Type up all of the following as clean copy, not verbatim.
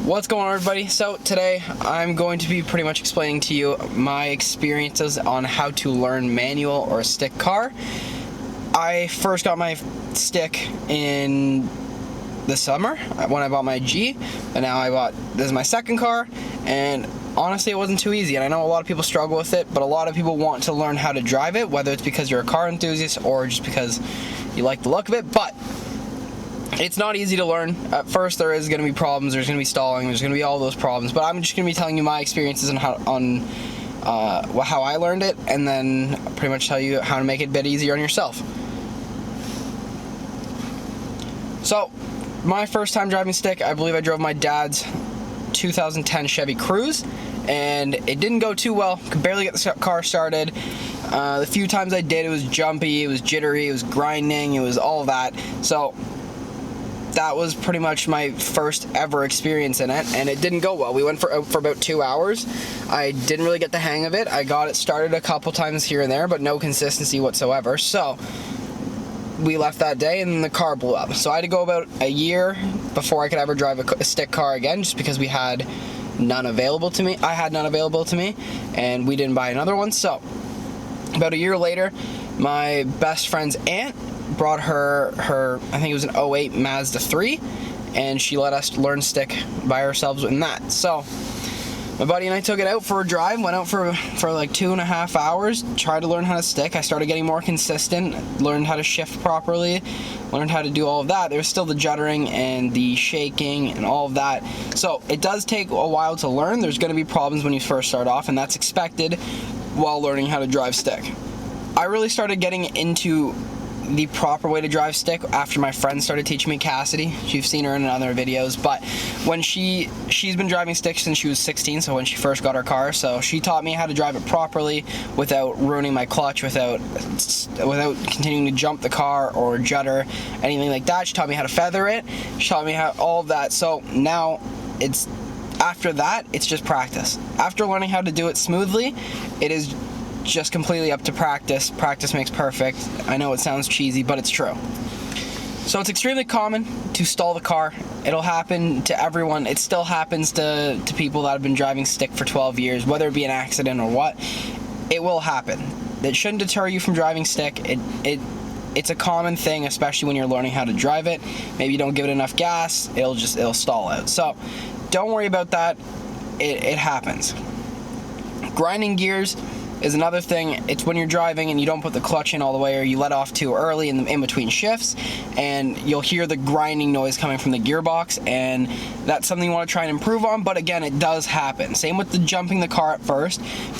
What's going on, everybody? So today I'm going to be pretty much explaining to you my experiences on how to learn manual or stick car. I first got my stick in the summer when I bought my G, and now this is my second car, and honestly it wasn't too easy, and I know a lot of people struggle with it, but a lot of people want to learn how to drive it, whether it's because you're a car enthusiast or just because you like the look of it. But it's not easy to learn. At first there is going to be problems, there's going to be stalling, there's going to be all those problems, but I'm just going to be telling you my experiences on how I learned it, and then pretty much tell you how to make it a bit easier on yourself. So, my first time driving stick, I believe I drove my dad's 2010 Chevy Cruze, and it didn't go too well. Could barely get the car started. The few times I did, it was jumpy, it was jittery, it was grinding, it was all that. So that was pretty much my first ever experience in it, and it didn't go well. We went for about 2 hours. I didn't really get the hang of it. I got it started a couple times here and there, but no consistency whatsoever. So we left that day, and the car blew up. So I had to go about a year before I could ever drive a stick car again, just because we had none available to me. I had none available to me, and we didn't buy another one. So about a year later, my best friend's aunt brought her I think it was an 08 Mazda 3, and she let us learn stick by ourselves in that. So my buddy and I took it out for a drive, went out for like 2.5 hours, tried to learn how to stick. I started getting more consistent, learned how to shift properly, learned how to do all of that. There was still the juddering and the shaking and all of that. So it does take a while to learn. There's going to be problems when you first start off, and that's expected while learning how to drive stick. I really started getting into the proper way to drive stick after my friend started teaching me, Cassidy. You've seen her in other videos, but when she's been driving stick since she was 16, so when she first got her car, so she taught me how to drive it properly without ruining my clutch, without continuing to jump the car or judder, anything like that. She taught me how to feather it. She taught me how all of that. So now after that, it's just practice. After learning how to do it smoothly, it is just completely up to practice. Practice makes perfect. I know it sounds cheesy, but it's true. So it's extremely common to stall the car. It'll happen to everyone. It still happens to people that have been driving stick for 12 years, whether it be an accident or what. It will happen. It shouldn't deter you from driving stick. It's a common thing, especially when you're learning how to drive it. Maybe you don't give it enough gas, it'll stall out. So don't worry about that. It happens. Grinding gears is another thing. It's when you're driving and you don't put the clutch in all the way, or you let off too early in between shifts, and you'll hear the grinding noise coming from the gearbox, and that's something you want to try and improve on. But again, it does happen. Same with the jumping the car at first. If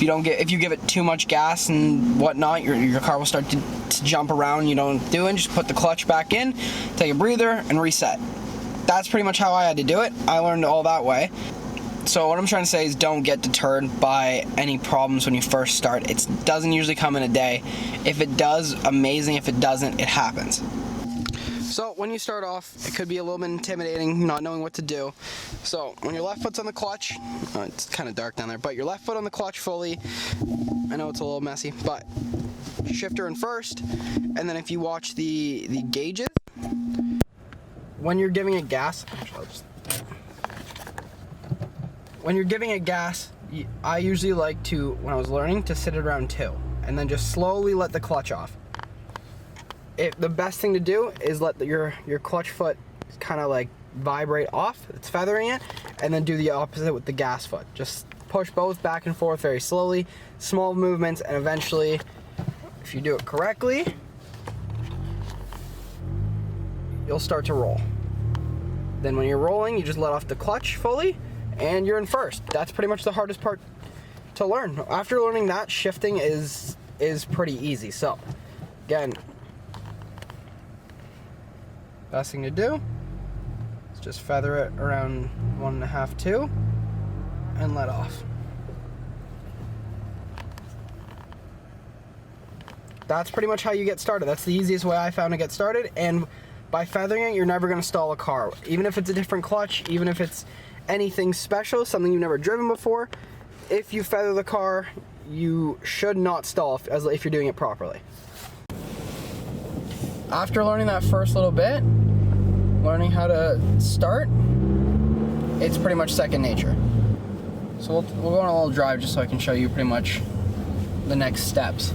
you give it too much gas and whatnot, your car will start to jump around. You don't do it. Just put the clutch back in, take a breather, and reset. That's pretty much how I had to do it. I learned all that way. So what I'm trying to say is, don't get deterred by any problems when you first start. It doesn't usually come in a day. If it does, amazing. If it doesn't, it happens. So when you start off, it could be a little bit intimidating, not knowing what to do. So when your left foot's on the clutch, it's kind of dark down there, but your left foot on the clutch fully, I know it's a little messy, but shifter in first, and then if you watch the gauges, when you're giving it gas, I usually like to, when I was learning, to sit it around 2, and then just slowly let the clutch off. The best thing to do is let your clutch foot kind of like vibrate off, it's feathering it, and then do the opposite with the gas foot. Just push both back and forth very slowly, small movements, and eventually, if you do it correctly, you'll start to roll. Then when you're rolling, you just let off the clutch fully, and you're in first. That's pretty much the hardest part to learn. After learning that, shifting is pretty easy. So again, best thing to do is just feather it around 1.5, 2, and let off. That's pretty much how you get started. That's the easiest way I found to get started, and by feathering it, you're never going to stall a car. Even if it's a different clutch, even if it's anything special, something you've never driven before, if you feather the car, you should not stall if you're doing it properly. After learning that first little bit, learning how to start, it's pretty much second nature. So we'll go on a little drive just so I can show you pretty much the next steps.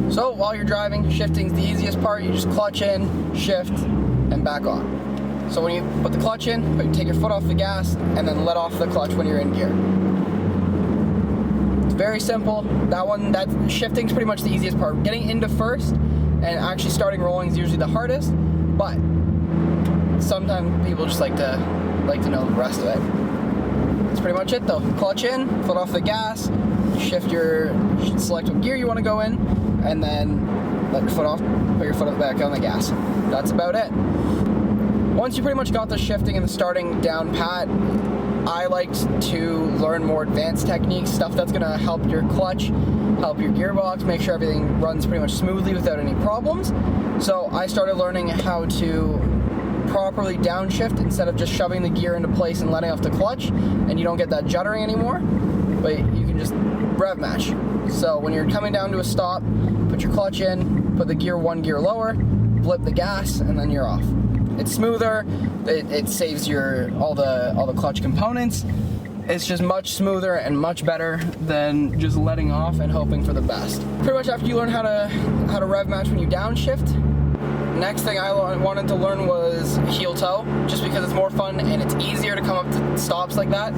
So while you're driving, shifting's the easiest part. You just clutch in, shift, and back on. So when you put the clutch in, take your foot off the gas, and then let off the clutch when you're in gear. It's very simple. That shifting's pretty much the easiest part. Getting into first and actually starting rolling is usually the hardest, but sometimes people just like to know the rest of it. That's pretty much it though. Clutch in, foot off the gas, select what gear you want to go in, and then let your foot off, put your foot back on the gas. That's about it. Once you pretty much got the shifting and the starting down pat, I liked to learn more advanced techniques, stuff that's going to help your clutch, help your gearbox, make sure everything runs pretty much smoothly without any problems. So I started learning how to properly downshift instead of just shoving the gear into place and letting off the clutch, and you don't get that juddering anymore, but you can just rev match. So when you're coming down to a stop, put your clutch in, put the gear one gear lower, flip the gas, and then you're off. It's smoother. It saves all the clutch components. It's just much smoother and much better than just letting off and hoping for the best. Pretty much after you learn how to rev match when you downshift, next thing I wanted to learn was heel toe, just because it's more fun and it's easier to come up to stops like that.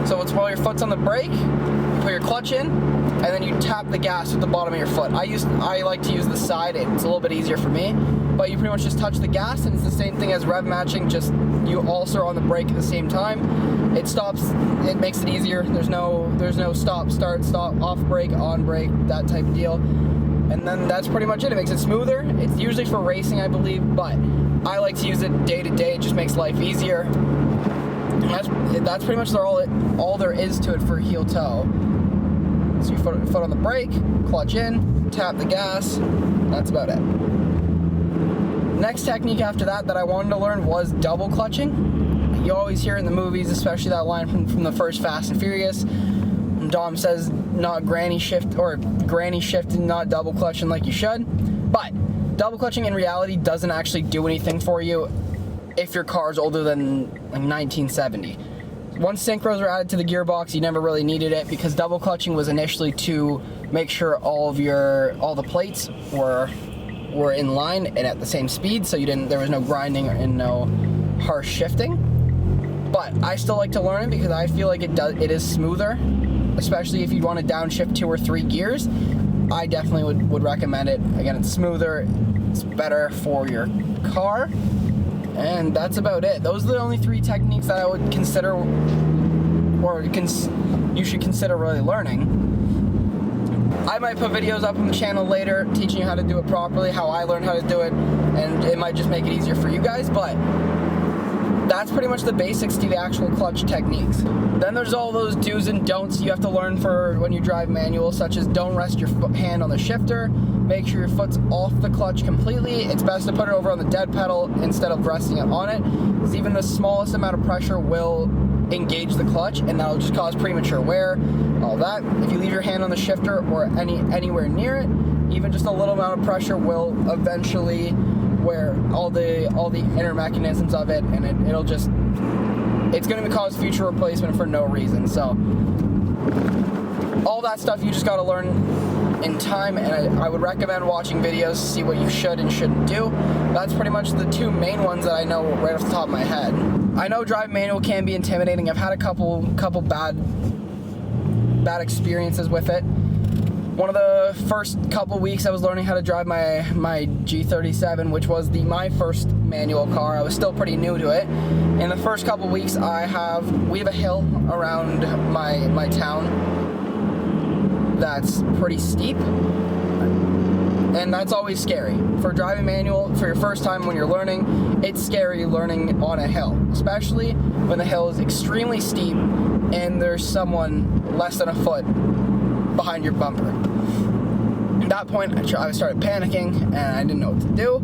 So it's while your foot's on the brake, you put your clutch in, and then you tap the gas with the bottom of your foot. I like to use the side. It's a little bit easier for me, but you pretty much just touch the gas, and it's the same thing as rev matching, just you also are on the brake at the same time. It makes it easier. There's no stop, start, stop, off brake, on brake, that type of deal. And then that's pretty much it. It makes it smoother. It's usually for racing, I believe, but I like to use it day to day. It just makes life easier. And that's pretty much all there is to it for heel toe. So you foot on the brake, clutch in, tap the gas. That's about it. Next technique after that I wanted to learn was double clutching. You always hear in the movies, especially that line from the first Fast and Furious. Dom says not granny shift or granny shifting, not double clutching like you should. But double clutching in reality doesn't actually do anything for you if your car's older than like 1970. Once synchros were added to the gearbox, you never really needed it because double clutching was initially to make sure all the plates were in line and at the same speed, so there was no grinding and no harsh shifting. But I still like to learn it because I feel like it is smoother, especially if you want to downshift 2 or 3 gears. I definitely would recommend it. Again, it's smoother, it's better for your car, and that's about it. Those are the only 3 techniques that I would consider, you should consider really learning. I might put videos up on the channel later teaching you how to do it properly, how I learned how to do it, and it might just make it easier for you guys, but that's pretty much the basics to the actual clutch techniques. Then there's all those do's and don'ts you have to learn for when you drive manual, such as don't rest your hand on the shifter, make sure your foot's off the clutch completely. It's best to put it over on the dead pedal instead of resting it on it, because even the smallest amount of pressure will engage the clutch, and that'll just cause premature wear, all that. If you leave your hand on the shifter or anywhere near it, even just a little amount of pressure will eventually wear all the inner mechanisms of it, and it's going to cause future replacement for no reason. So all that stuff you just got to learn in time, and I would recommend watching videos to see what you should and shouldn't do. That's pretty much the 2 main ones that I know right off the top of my head. I know driving manual can be intimidating. I've had a couple bad experiences with it. One of the first couple weeks I was learning how to drive my G37, which was my first manual car. I was still pretty new to it. In the first couple weeks we have a hill around my town that's pretty steep, and that's always scary. For driving manual, for your first time when you're learning, it's scary learning on a hill, especially when the hill is extremely steep and there's someone less than a foot behind your bumper. At that point, I started panicking and I didn't know what to do.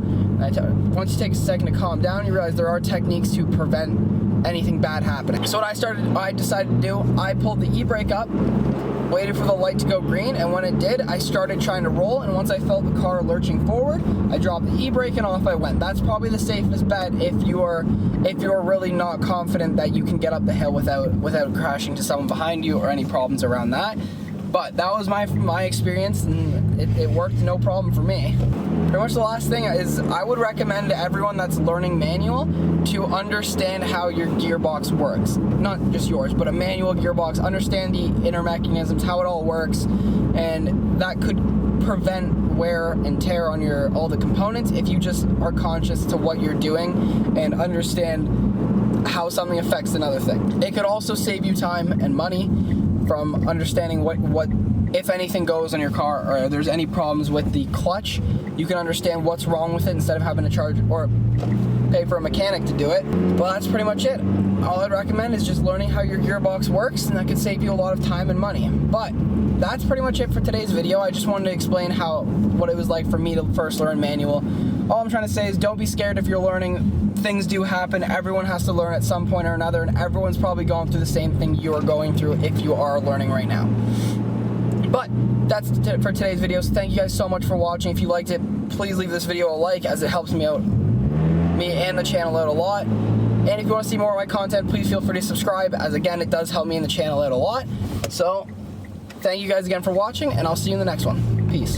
Once you take a second to calm down, you realize there are techniques to prevent anything bad happening. So what I decided to do, I pulled the e-brake up, waited for the light to go green, and when it did, I started trying to roll, and once I felt the car lurching forward, I dropped the e-brake and off I went. That's probably the safest bet if you're really not confident that you can get up the hill without crashing to someone behind you or any problems around that. But that was my experience, and it worked no problem for me. Pretty much the last thing is I would recommend to everyone that's learning manual to understand how your gearbox works. Not just yours, but a manual gearbox. Understand the inner mechanisms, how it all works, and that could prevent wear and tear on all the components if you just are conscious to what you're doing and understand how something affects another thing. It could also save you time and money from understanding what if anything goes on your car, or there's any problems with the clutch. You can understand what's wrong with it instead of having to charge or pay for a mechanic to do it. Well, that's pretty much it. All I'd recommend is just learning how your gearbox works, and that could save you a lot of time and money. But that's pretty much it for today's video. I just wanted to explain what it was like for me to first learn manual. All I'm trying to say is don't be scared if you're learning. Things do happen. Everyone has to learn at some point or another, and everyone's probably going through the same thing you're going through if you are learning right now. But that's it for today's video, so thank you guys so much for watching. If you liked it, please leave this video a like, as it helps me and the channel out a lot. And if you want to see more of my content, please feel free to subscribe, as again, it does help me and the channel out a lot. So thank you guys again for watching, and I'll see you in the next one. Peace.